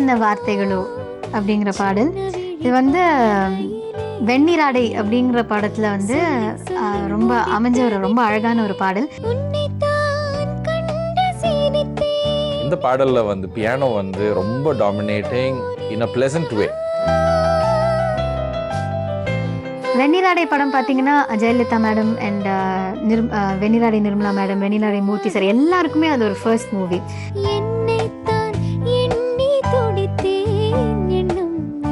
என்னென்ன வார்த்தைகளோ அப்படிங்கிற பாடல். இது வந்து வெண்ணிராடை அப்படிங்கிற படத்தில் வந்து ரொம்ப அமைஞ்ச ரொம்ப அழகான ஒரு பாடல். இந்த பாடலில் வந்து பியானோ வந்து ரொம்ப டாமினேட்டிங் இன் அ பிளசன்ட் வே. வெண்ணிராடை படம் பார்த்தீங்கன்னா Jayalalithaa madam and Venniradai Nirmala madam, Venniradai Moorthy sir எல்லாருக்குமே அது ஒரு ஃபர்ஸ்ட் மூவி.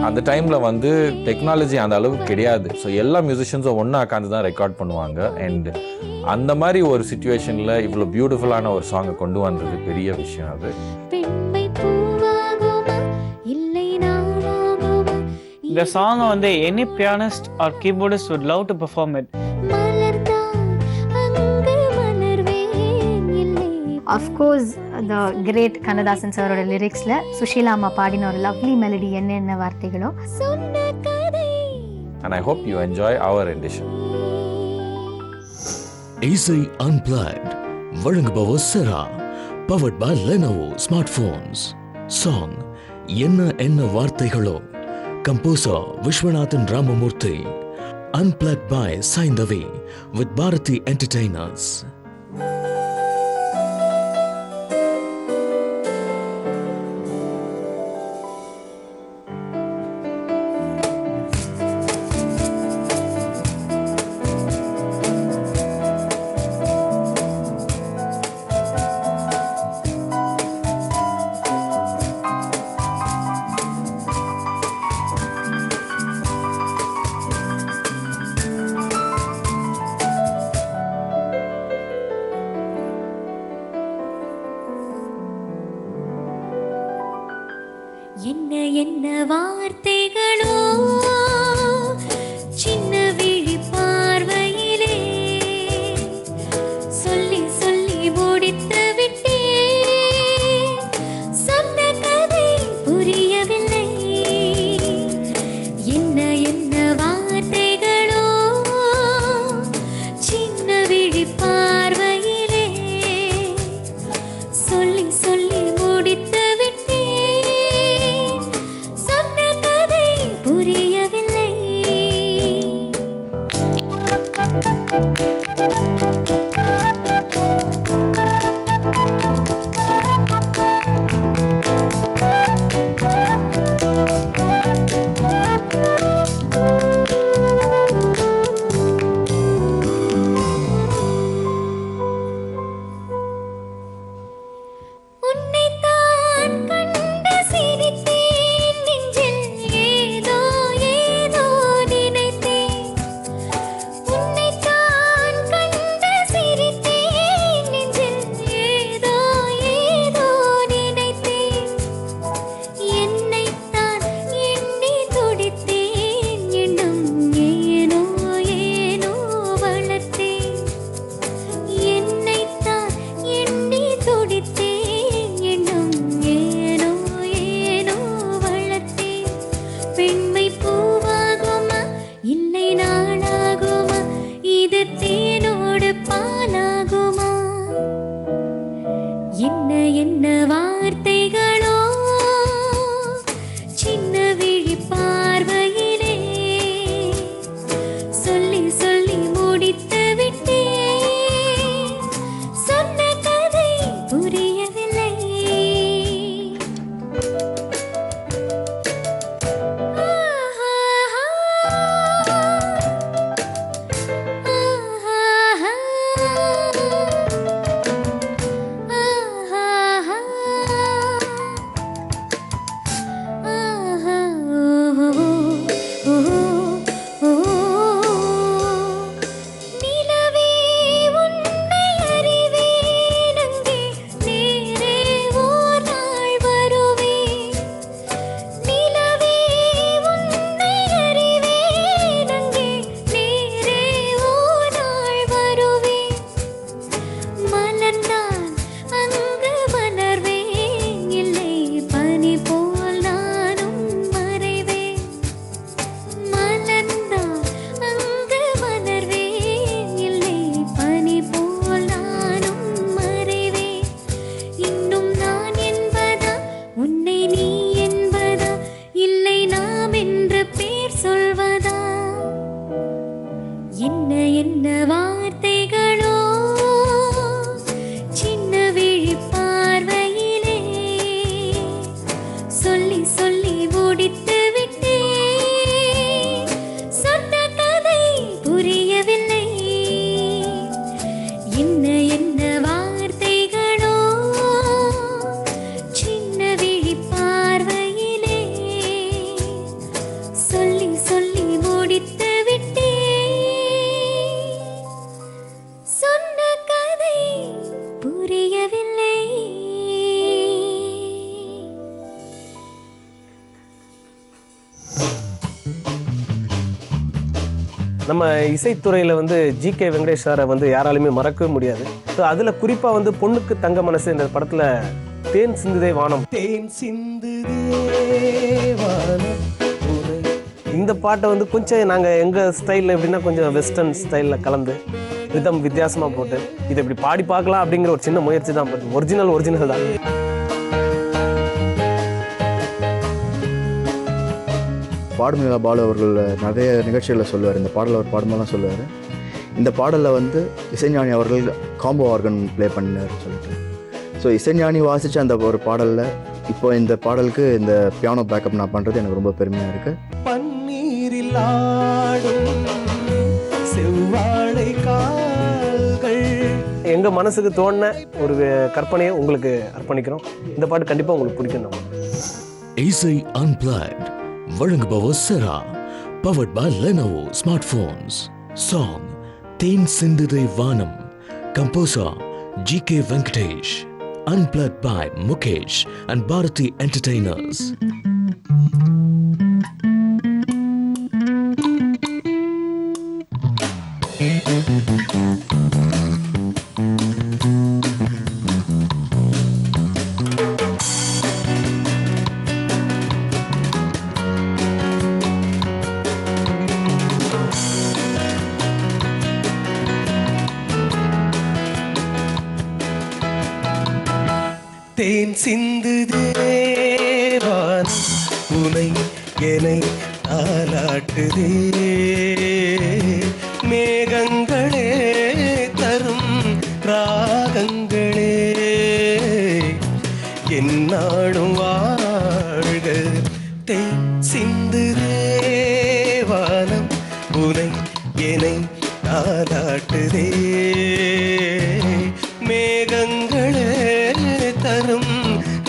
அந்த டைமில் வந்து டெக்னாலஜி அந்த அளவுக்கு கிடையாது. ஸோ எல்லா மியூசிஷியன்ஸும் ஒன்றா உட்காந்து தான் ரெக்கார்ட் பண்ணுவாங்க. அண்ட் அந்த மாதிரி ஒரு சுச்சுவேஷனில் இவ்வளோ பியூட்டிஃபுல்லான ஒரு சாங்கை கொண்டு வந்தது பெரிய விஷயம். அது இந்த சாங்கை வந்து any pianist or keyboardist would love to perform it. Of course the great Kannadasan சாரோட லிரிக்ஸில் சுஷீலா அம்மா பாடின ஒரு லவ்லி மெலடி என்னென்ன வார்த்தைகளோ. And I hope you enjoy our rendition. இசை Unplugged வழங்குபவர் செரா, powered by Lenovo Smartphones. Song என்ன வார்த்தைகளோ, composer Vishwanathan Ramamurthy. Unplugged by Saindavi with Bharati Entertainers. என்ன வார்த்தைகளோ சின்ன விழி பார்வையிலே சொல்லி சொல்லி முடித்து விட்டே, சொன்ன கதை புரியவில்லை. என்ன வார்த்தைகளோ சின்ன விழி பார்வையிலே சொல்லி சொல்லி முடித்து புரியவில்லை. என்ன வார்த்தைகளோ சின்ன விழி பார்வையிலே சொல்லி சொல்லி முடித்து விட்டே, சொன்ன கதை புரியவில்லை. நம்ம இசைத்துறையில் வந்து ஜிகே வெங்கடேஷ் சாரை வந்து யாராலுமே மறக்கவே முடியாது. ஸோ அதில் குறிப்பாக வந்து பொண்ணுக்கு தங்க மனசு இந்த படத்தில் தேன் சிந்துதே வானம், தேன் சிந்துதே வானம், இந்த பாட்டை வந்து கொஞ்சம் நாங்கள் எங்கள் ஸ்டைலில் எப்படின்னா கொஞ்சம் வெஸ்டர்ன் ஸ்டைலில் கலந்து ரிதம் வித்தியாசமாக போட்டு இதை இப்படி பாடி பார்க்கலாம் அப்படிங்கிற ஒரு சின்ன முயற்சி தான். பட் ஒரிஜினல் தான். பாடுமிழா பாலு அவர்கள் நிறைய நிகழ்ச்சிகளில் சொல்லுவார், இந்த பாடலை அவர் பாடும்போது தான் சொல்லுவார், இந்த பாடலில் வந்து இசைஞானி அவர்கள் காம்போ ஆர்கன் ப்ளே பண்ணினார் சொல்லிட்டு. ஸோ இசைஞானி வாசித்த அந்த ஒரு பாடலில் இப்போ இந்த பாடலுக்கு இந்த பியானோ பேக்கப் நான் பண்ணுறது எனக்கு ரொம்ப பெருமையாக இருக்குது. பன்னீரில் ஆடும் செவ்வாழை கால்கள் எங்கள் மனசுக்கு தோணின ஒரு கற்பனையை உங்களுக்கு அர்ப்பணிக்கிறோம். இந்த பாட்டு கண்டிப்பாக உங்களுக்கு பிடிக்கும். இசை அன்பிளக்ட் வழங்குபவர் செரா, powered by Lenovo smart phones. Song தேன் சிந்துதை வானம், composer G K. Venkatesh. Unplugged by Mukesh and Bharati Entertainers. தேன் சிந்துதே வானம், உனை என்னை தாலாட்டுதே, மேகங்களே தரும் ராகங்களே, என்னாடும் வாழ்க. தேன் சிந்துதே வானம், உனை என்னை தாலாட்டுதே, மேகங்களே தரும்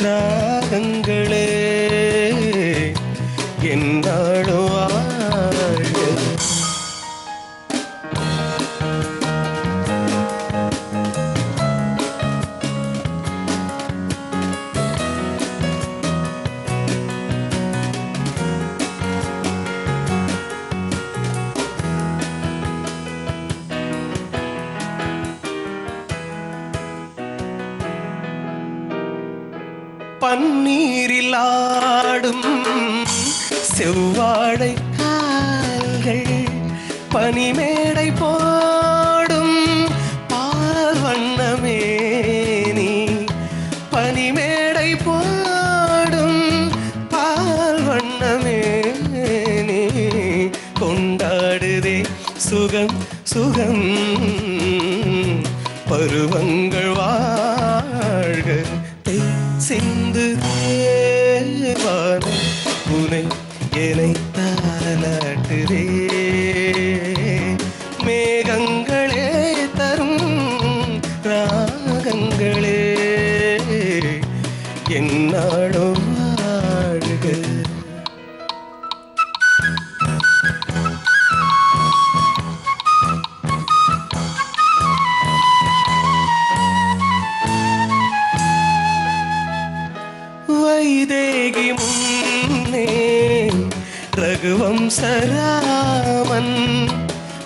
ராகங்களே, என்னாளோ வாழ்க. பன்னீரில் ஆடும் செவ்வாழை கால்கள், பனிமேடை போடும் பால் வண்ணமே நீ, பனிமேடை போடும் பால் வண்ணமே நீ, கொண்டாடுதே சுகம் சுகம் பருவங்கள் வாழ்க. சிந்து வானம், உனை என்னை தாலாட்டுதே, மேகங்களே தரும் ராகங்களே, என்னாளோ வாழ்க. வைதேகி முன்னே ரகுவம்சராமன்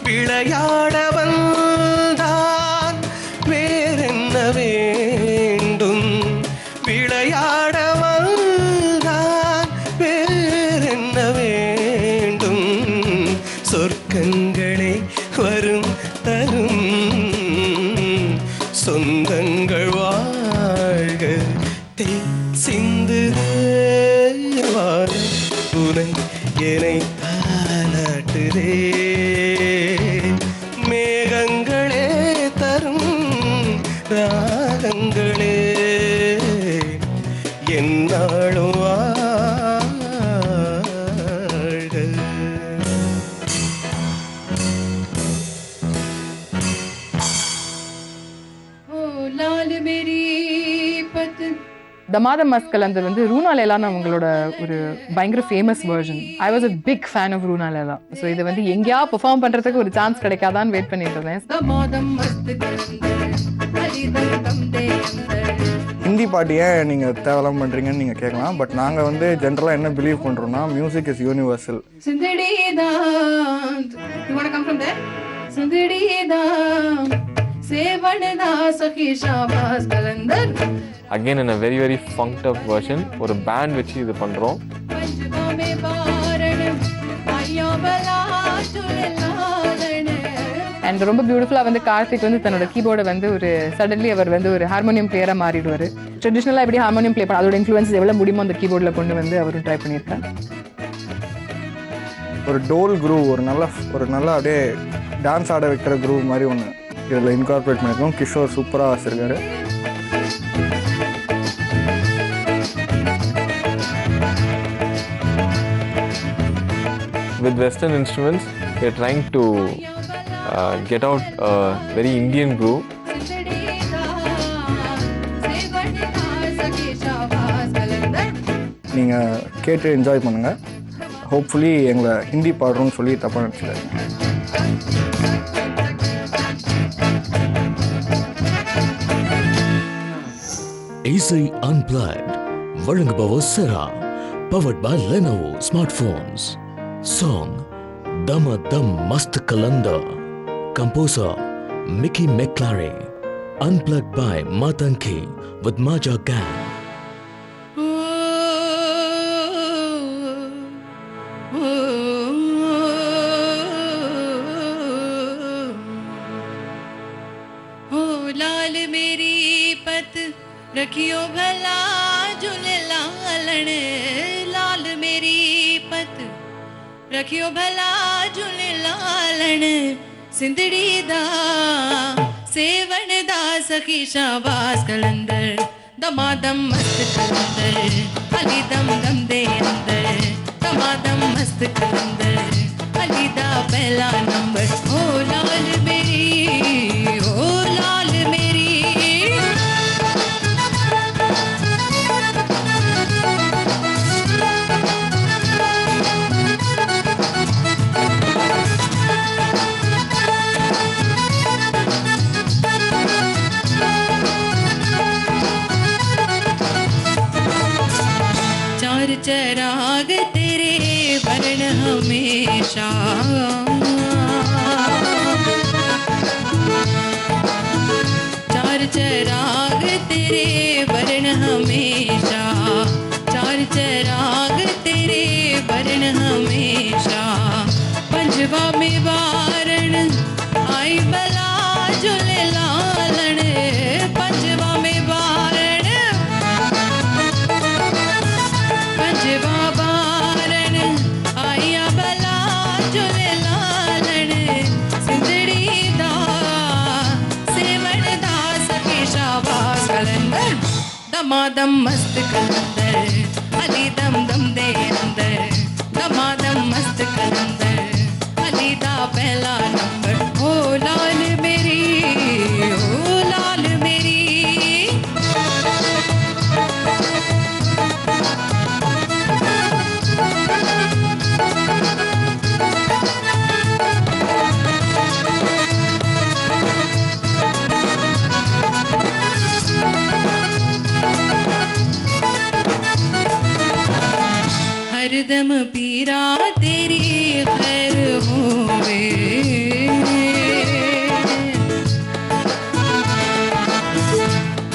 விளையாட வந்தான், வேறென்ன வேண்டும், விளையாட வந்தான், வேறென்ன வேண்டும், சொர்க்கங்களே வரும் தரும் சொந்தங்கள் வாழ்க. சிந்து வானம், உனை என்னை தாலாட்டுதே, மேகங்களே தரும் ராகங்களே, என்னாளோ வாழ்க. தமாத மஸ்கலந்தர் வந்து ரூனா லேலான்னு அவங்களோட ஒரு பயங்கர famous version. I was a big fan of Runa Laila. So இதை வந்து எங்கேயா பெர்ஃபார்ம் பண்றதுக்கு ஒரு சான்ஸ் கிடைக்காதான்னு வெயிட் பண்ணிட்டு இருந்தேன். ஹிந்தி பாட்டு ஏன் நீங்கள் தேவலாம் பண்ணுறீங்கன்னு நீங்கள் கேட்கலாம். பட் நாங்கள் வந்து ஜென்ரலாக என்ன பிலீவ் பண்ணுறோன்னா music is universal. Again in a very very funked up version ஒரு பேண்ட் வச்சு இது பண்ணுறோம். அண்ட் ரொம்ப பியூட்டிஃபுல்லாக வந்து கார்த்திக் வந்து தன்னோட கீபோர்டை வந்து ஒரு சடன்லி அவர் வந்து ஒரு ஹார்மோனியம் பிளேயராக மாறிடுவார். ட்ரெடிஷ்னலாக எப்படி ஹார்மோனியம் ப்ளே பண்ண அதோட இன்ஃப்ளூயன்ஸ் எவ்வளோ முடியுமோ அந்த கீபோர்டில் கொண்டு வந்து அவரும் ட்ரை பண்ணியிருக்காரு. ஒரு டோல் குரூவ் ஒரு நல்ல அப்படியே டான்ஸ் ஆட வைக்கிற குரூவ் மாதிரி ஒன்று இதில் இன்கார்பரேட் பண்ணியிருக்கோம். கிஷோர் சூப்பராக வச்சுருக்காரு. With Western instruments, we are trying to get out a very Indian groove. நீங்கள் கேட்டு என்ஜாய் பண்ணுங்கள். ஹோப்ஃபுல்லி எங்களை ஹிந்தி பாடுறோன்னு சொல்லி தப்பாக நினச்சிடாதீங்க. இசை அன்பிளாக்ட் வழங்குபவர் செரா. Powered by Lenovo smart phones. Song Dama Dam Mast Qalandar. Composer Mickey McCleary. Unplugged by Matanki with Maja Gang. लाल मेरी पत रखियो भला झूले लालण लाल मेरी पत रखियो भला झूले लालण सिंधड़ी दा सेवन दा सखी शाबाश कलंदर दमादम मस्त कलंदर अली दम दम दे अंदर दमादम मस्त कलंदर अली दा पहला नंबर ओ लाल मेरी ओ लाल मेरी चार चराग तेरे वर्ण हमेशा चार चराग तेरे वर्ण हमेशा चार चराग तेरे वर्ण हमेशा पंजवा में वारण आई बला झूले लालण पंजवा में वारण पंजवा वारण आया बला झूले लालण सिंधड़ी दा सेवन दा सखी शाबाश कलंदर दमादम मस्त कलंदर अली दम दम दे अंदर दमादम मस्त कलंदर अली दा पहला नंबर ओ लाल मेरी ओ लाल मेरी हरदम पीरा तेरी खैर होवे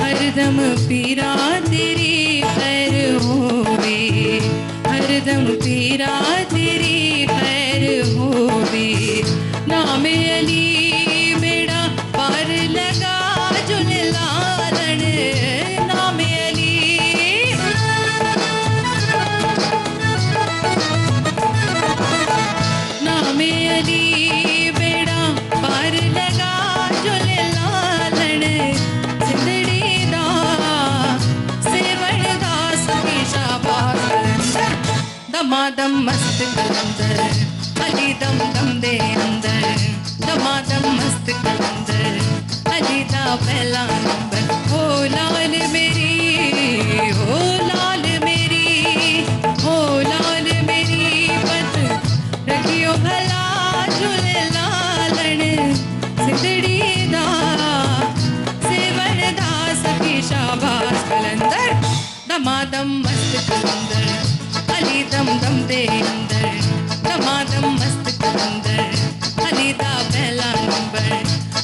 हरदम पीरा तेरी खैर होवे हरदम पीरा तेरी खैर होवे नाम अली बेड़ा पार लगा जुल लालण नाम अली नामे अली बेड़ा पार लगा झूले लालण सिंधड़ी दा सेवन दा सखी शाबाश कलंदर दमादम मस्त कलंदर अली दम दम दे अंदर दमादम मस्त कलंदर अली दा पहला नंबर ओ लाल मेरी ओ लाल मेरी ओ लाल मेरी पत रखियो भला झूले लालण सिंधड़ी दा सेवन दा सखी शाबाश दमादम मस्त कलंदर अली दम दम दे अंदर दमादम मस्त कलंदर अली दा पहला नंबर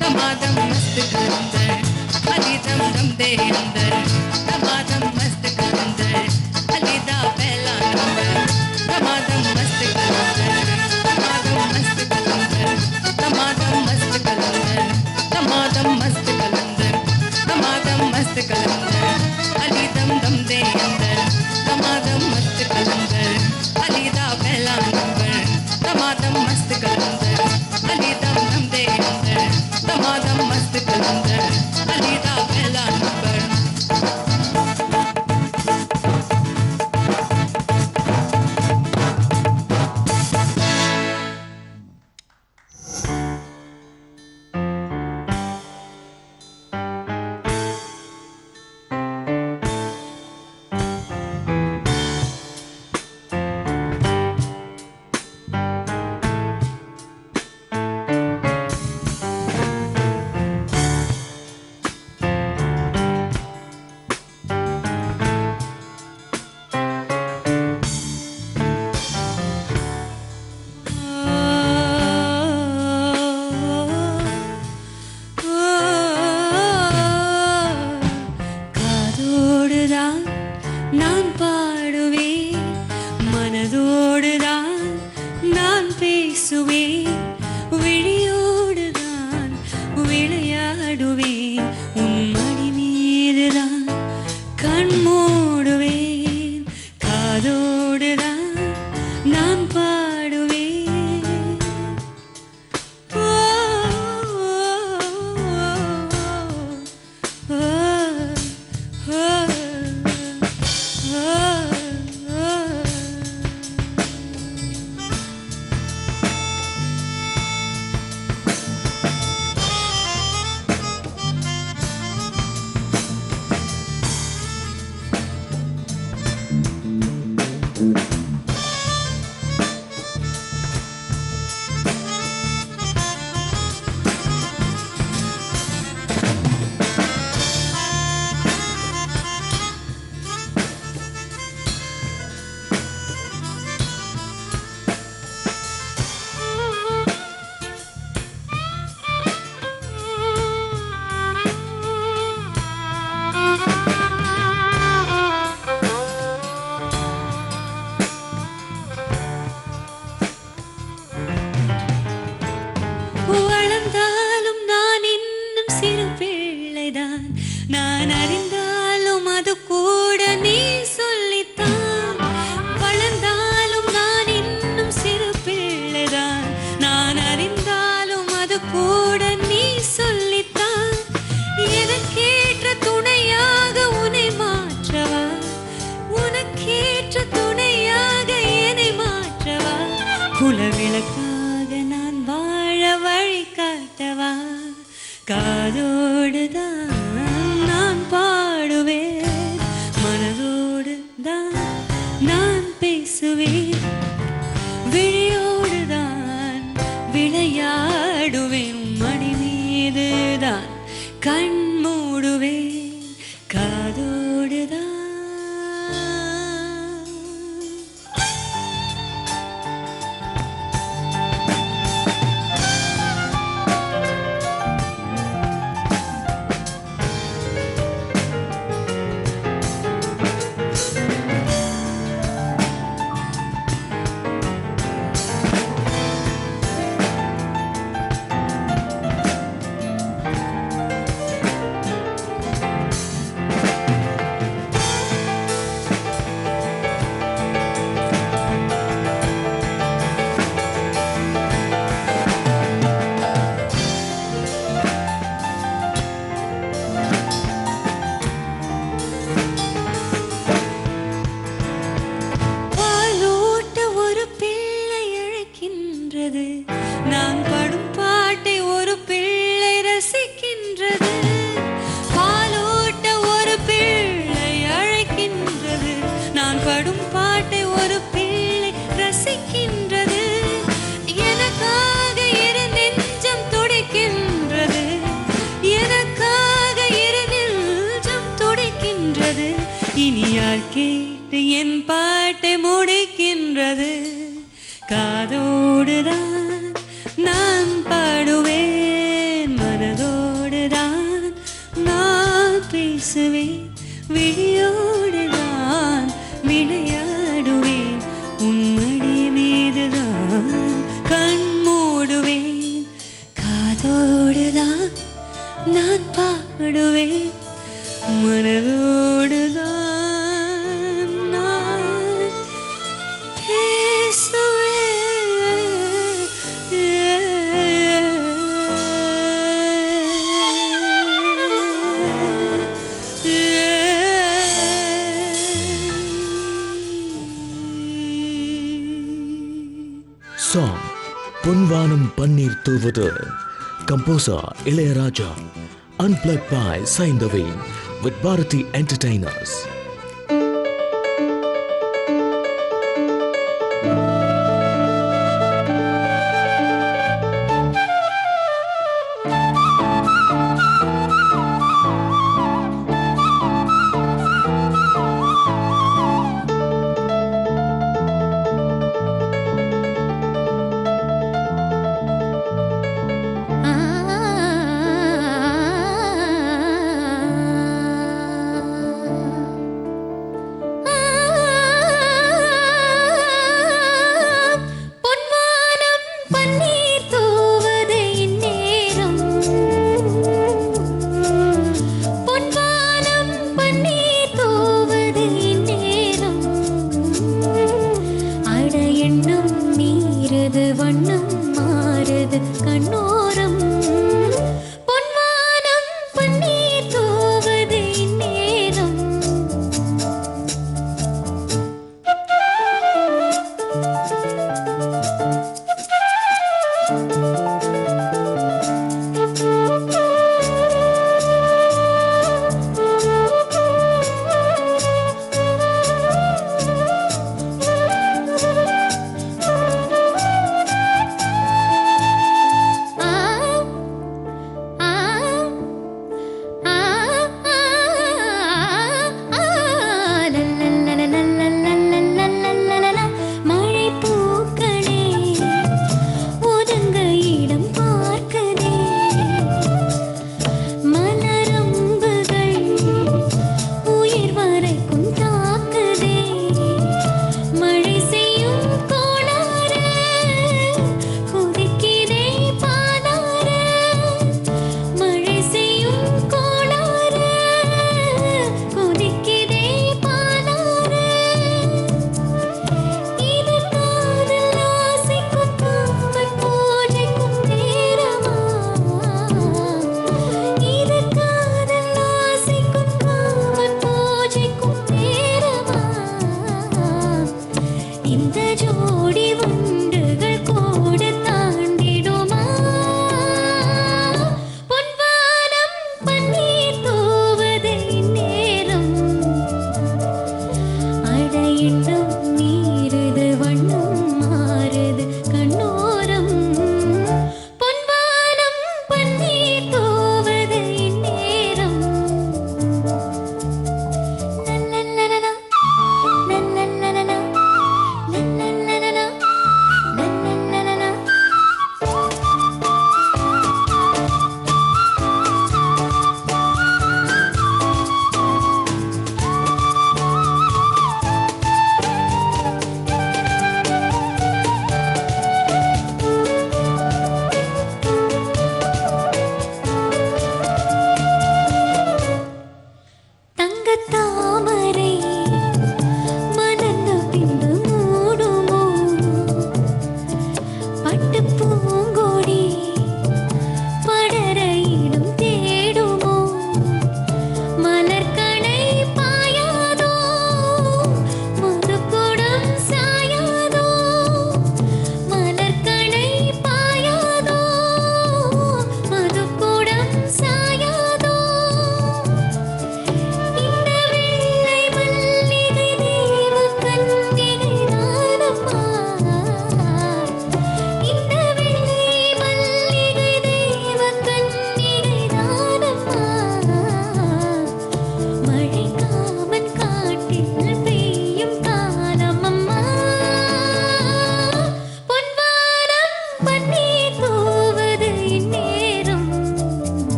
दमादम मस्त कलंदर अली दम दम दे अंदर दमादम मस्त कलंदर अली दा पहला नंबर दमादम मस्त कलंदर दमादम मस्त कलंदर दमादम मस्त कलंदर दमादम मस्त कलंदर दमादम मस्त कलंदर अली दम दम दे अंदर दमादम मस्त कलंदर अली दा पहला नंबर दमादम मस्त कलंदर अली दम दम दे अंदर दमादम मस्त कलंदर अली दा पहला नंबर நான் பாடுவேன் மனதோடுதான் நான் பேசுவேன் விழியோடுதான் விளையாடுவேன் உன் மடி மீதுதான் கண் மூடுவேன் காதோடுதான் நான் பாடுவேன் ஓ, ஓ, ஓ, ஓ. வளர்ந்தாலும் நான் இன்னும் சிறு பிள்ளைதான் நான் அறிந்தாலும் அது கூட நீ சொல்லித்தான் வளர்ந்தாலும் நான் இன்னும் சிறு பிள்ளைதான் நான் அறிந்தாலும் அது கூட நீ சொல்லித்தான் எனக்கேற்ற துணையாக உன்னை மாற்றவா உனக்கேற்ற துணையாக என்னை மாற்றவா குலவிளக்காக நான் வாழ வழி காட்டவா காதோடுதான் நான் பாடுவேன் மனதோடுதான் நான் பேசுவேன் விழியோடுதான் விளையாடுவேன் மடி மீதுதான் கண் மூடுவேன் காதோடுதான் நான் படும் பாட்டை ஒரு பிள்ளை ரசிக்கின்றது பாலூட்ட ஒரு பிள்ளை அழைக்கின்றது நான் படும் பாட்டை ஒரு பிள்ளை ரசிக்கின்றது எனக்காக இரு நெஞ்சம் துடிக்கின்றது எனக்காக இரு நெஞ்சம் துடிக்கின்றது இனி யார் கண்ணோடுதான் நான் பாடுவேன், மனதோடுதான் நான் பேசுவேன், விழியோடுதான் விளையாடுவேன், உன்மடி மீதுதான் கண் மூடுவேன், காதோடுதான் நான் பாடுவேன், மனதோடுதான் நான் Song பொன்வானம் paneer தூவது. Composer Ilayaraja. Unplugged by Saindavi with Bharati Entertainers. வண்ணம் மாறுது கண்ணோரம், பொன்வானம் பன்னீர் தூவது இந்நேரம்.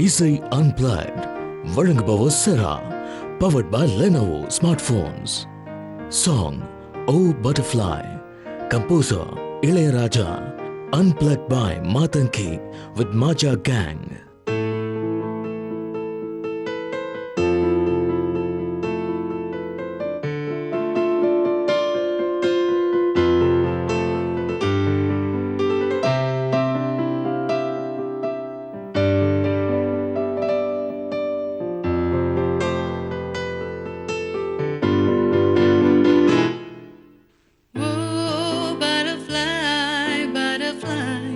இசை அன்பிளக்ட் வழங்குபவர் செரா, powered by Lenovo smartphones. Song Oh Butterfly, composer Ilayaraja, unplugged by Matanki with Maja Gang. Oh, butterfly, butterfly,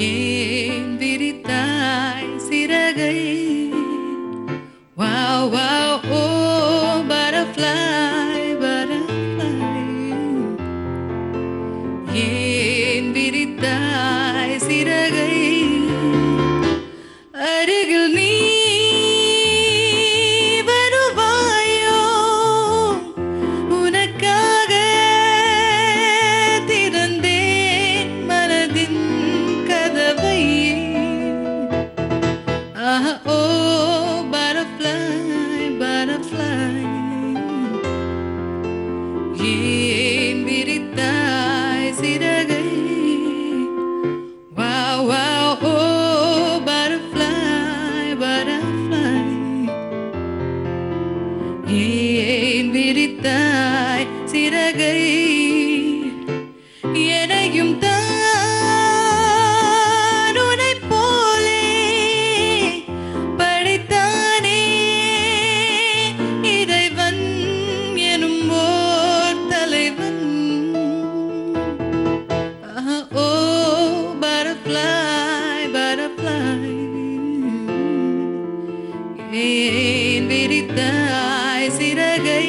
ஏன் விரித்தாய் சிறகை? Wow, wow, oh, butterfly, butterfly, ஏன் விரித்தாய் சிறகை? அருகில் நீ வருவாயோ? உனக்காக திறந்தேன் மனதின் கதவை. ஆஹா, ஓ butterfly, butterfly, ஏன் விரித்தாய் சிறகை? Wow, wow, oh, butterfly, butterfly, ஏன் விரித்தாய் சிறகை? எனையும் தான் உனைப் போலே படைத்தானே இறைவன் எனும் ஓர் தலைவன். ஆஹா, ஓ butterfly, butterfly, ஏன் விரித்தாய் சிறகை?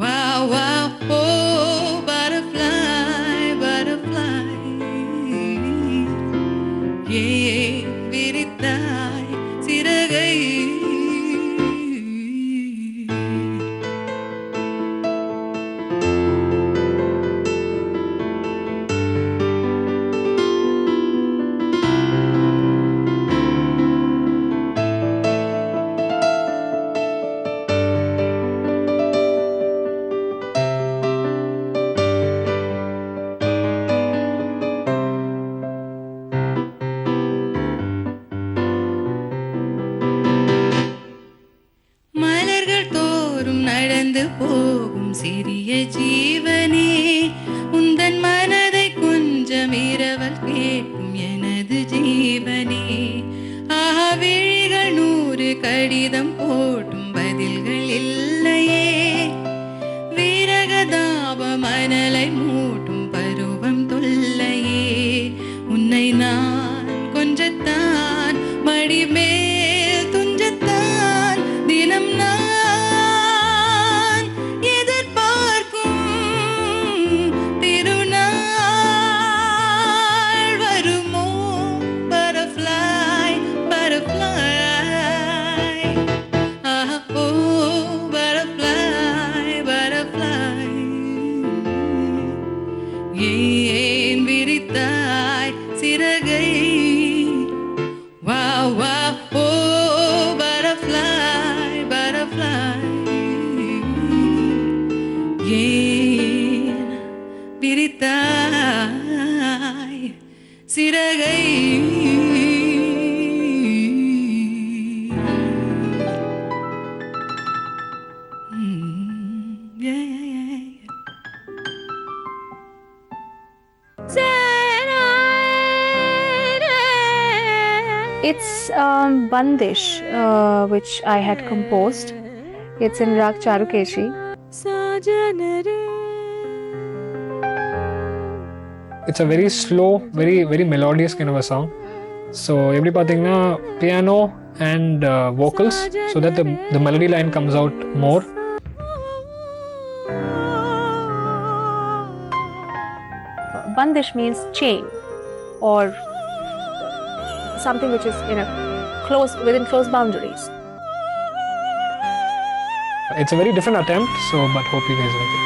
Wow, wow, oh, butterfly, butterfly, ஏன் விரித்தாய் சிறகை? மலர்கள் தோறும் நடந்து போகும் சிறிய ஜீவனே, உந்தன் மனதை கொஞ்சம் இரவல் கேட்கும் எனது ஜீவனே. ஆஹா, விழிகள் 100 கடிதம் போட்டும் பதில்கள் இல்லையே. வீரகதாப மணலை மூட்டும் பருவம் தொல்லையே. உன்னை நான் கொஞ்சத்தான் மடி மேல் துஞ்சத்தான் தினம் நான் எதிர்பார்க்கும் திருநாள் வருமோ? butterfly, butterfly, ஆஹா, ஓ butterfly, butterfly, ஏன் விரித்தாய் சிறகை? Wow, wow, oh, butterfly, butterfly, ஏன் விரித்தாய் சிறகை? Yeah, yeah, yeah. It's Bandish, which I had composed. It's in Rag Charukeshi. It's a very slow, very melodious kind of a song. So every pathina piano and vocals, so that the melody line comes out more. Bandish means chain, or something which is within close boundaries. It's a very different attempt, but hope you guys like it.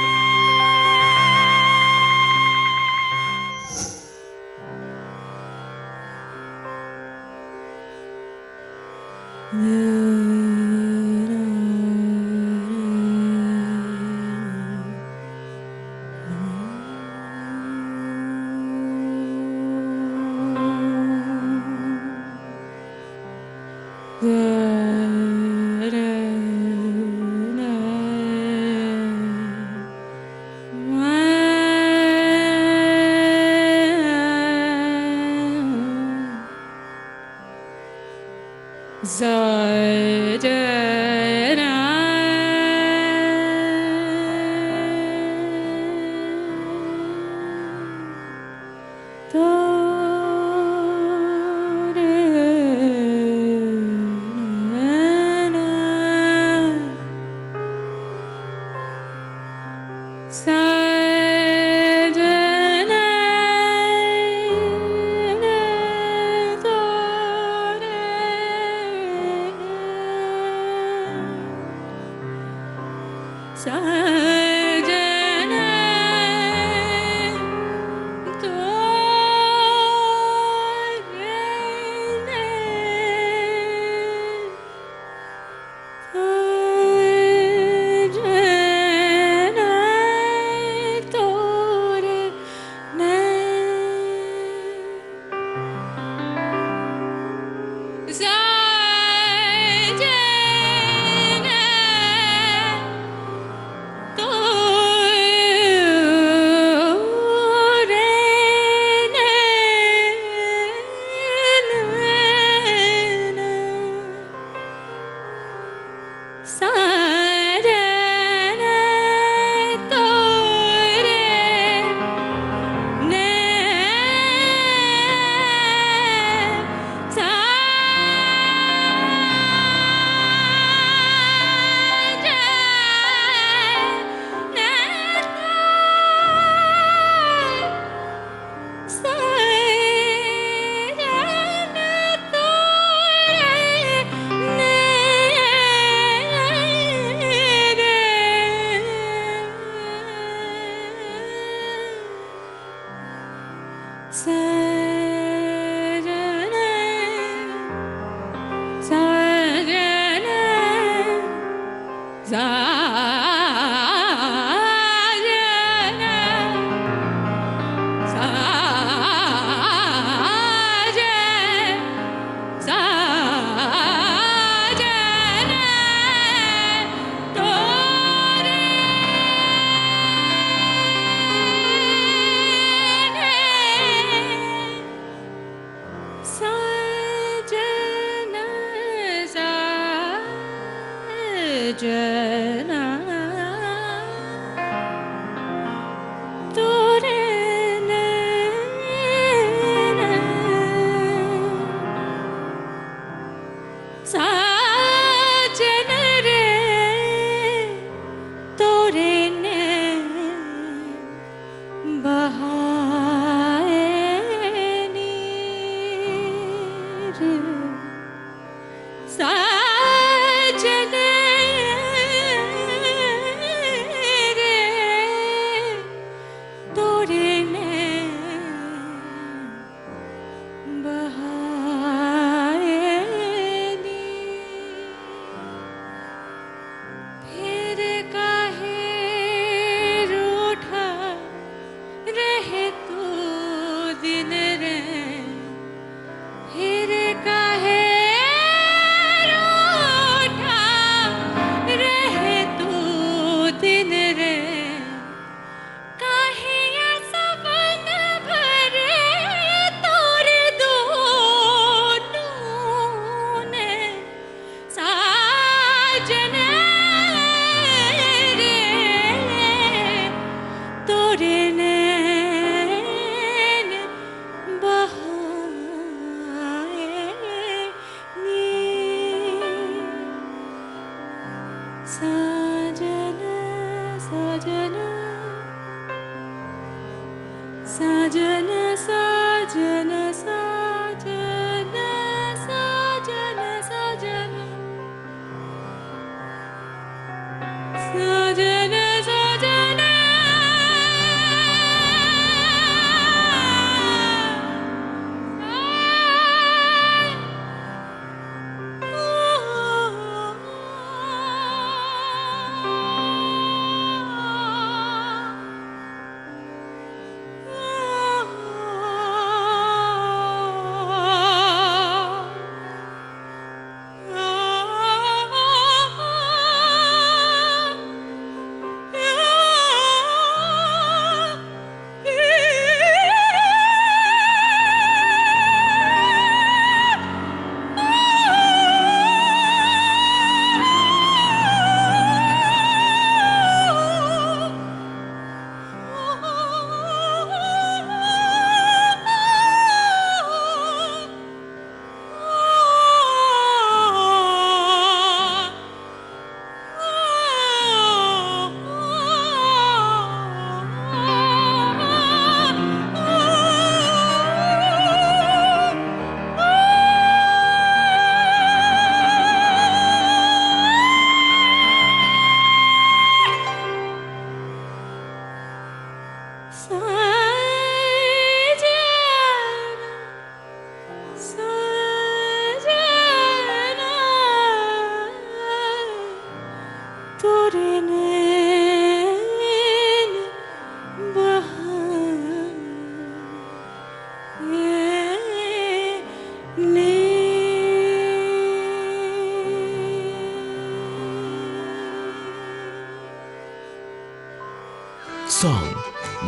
Song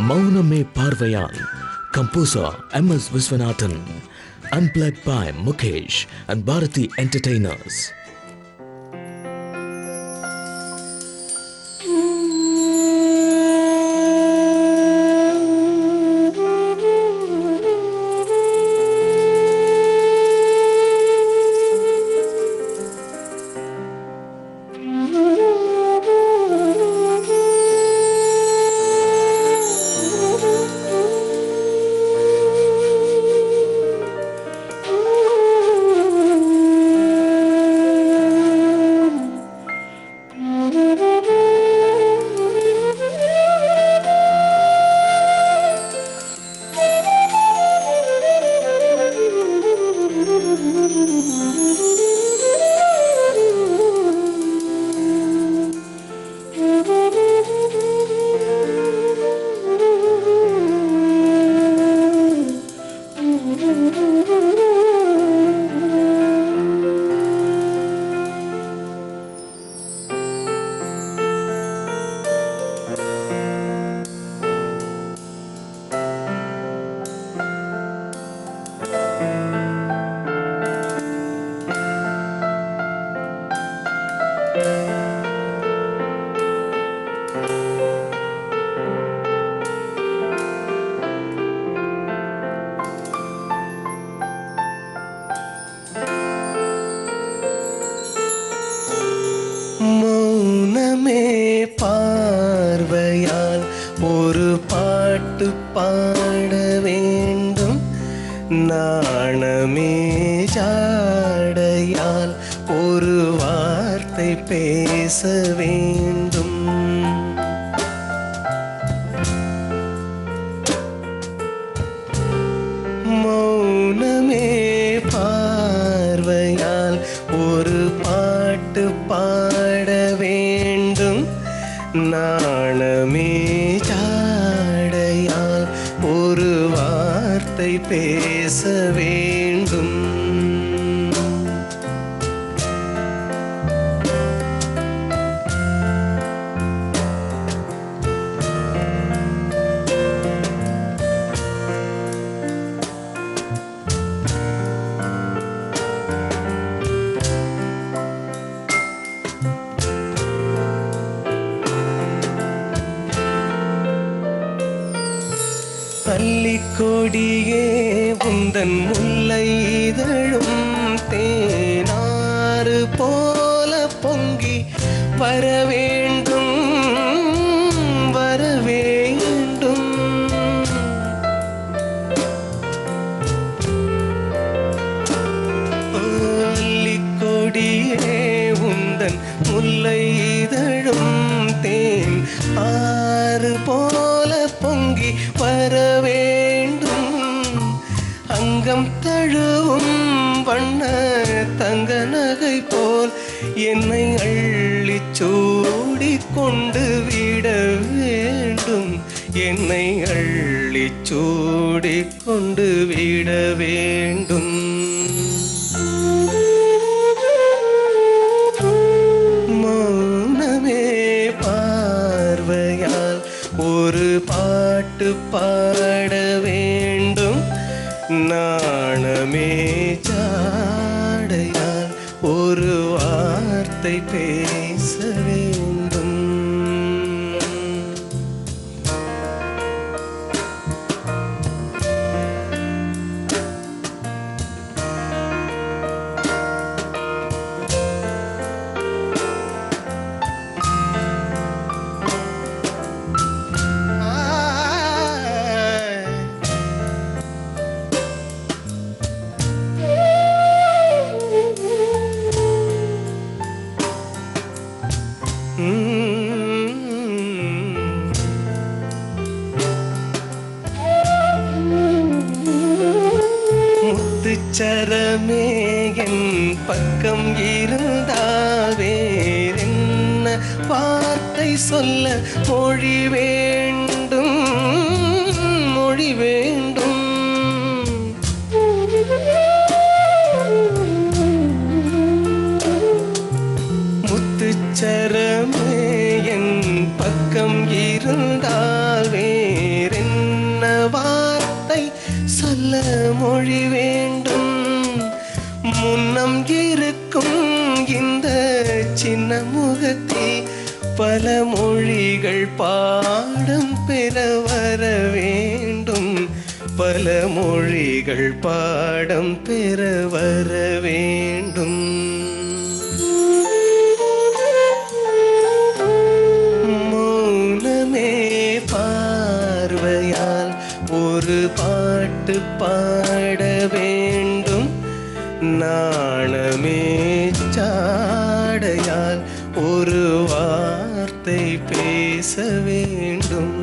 Mauname Parvayan. Composer M.S. Viswanathan. Unplugged by Mukesh and Bharati Entertainers. மௌனமே பார்வையால் ஒரு பாட்டு பாட வேண்டும், நாணமே ஜாடையால் ஒரு வார்த்தை பேச வேண்டும். மௌனமே பார்வையால் ஒரு பாட்டு பாட வேண்டும், நாணமே ஜாடையால் ஒரு வார்த்தை பேச வேண்டும். அல்லிக்கொடியே உந்தன் முல்லை இதழும் தேனாறு போல பொங்கி வர வேண்டும், வர வேண்டும். அல்லிக்கொடியே உந்தன் முல்லை இதழும் தேன் ஆறு போல பொங்கி வர வேண்டும். அங்கம் தழுவும் வண்ண தங்க நகை போல் என்னை அள்ளிச் சூடிக் கொண்டு விட வேண்டும், என்னை அள்ளிச் சூடிக் கொண்டு விட வேண்டும். மௌனமே பார்வையால் ஒரு பாட்டு பாட வேண்டும், நாணமே ஜாடையால் ஒரு வார்த்தை பேச வேண்டும். முத்துச்சரமே என் பக்கம் இருந்தால் வேறென்ன வார்த்தை சொல்ல மொழி வேண்டும், மொழி வேண்டும். முத்துச்சரமே என் பக்கம் இருந்தால் பல மொழிகள் பாடம் பெற வர வேண்டும், பல மொழிகள் பாடம் பெற வர வேண்டும். மௌனமே பார்வையால் ஒரு பாட்டு பாட வேண்டும், நாணமே சாடையால் ஒரு வார்த்தை பேச வேண்டும்.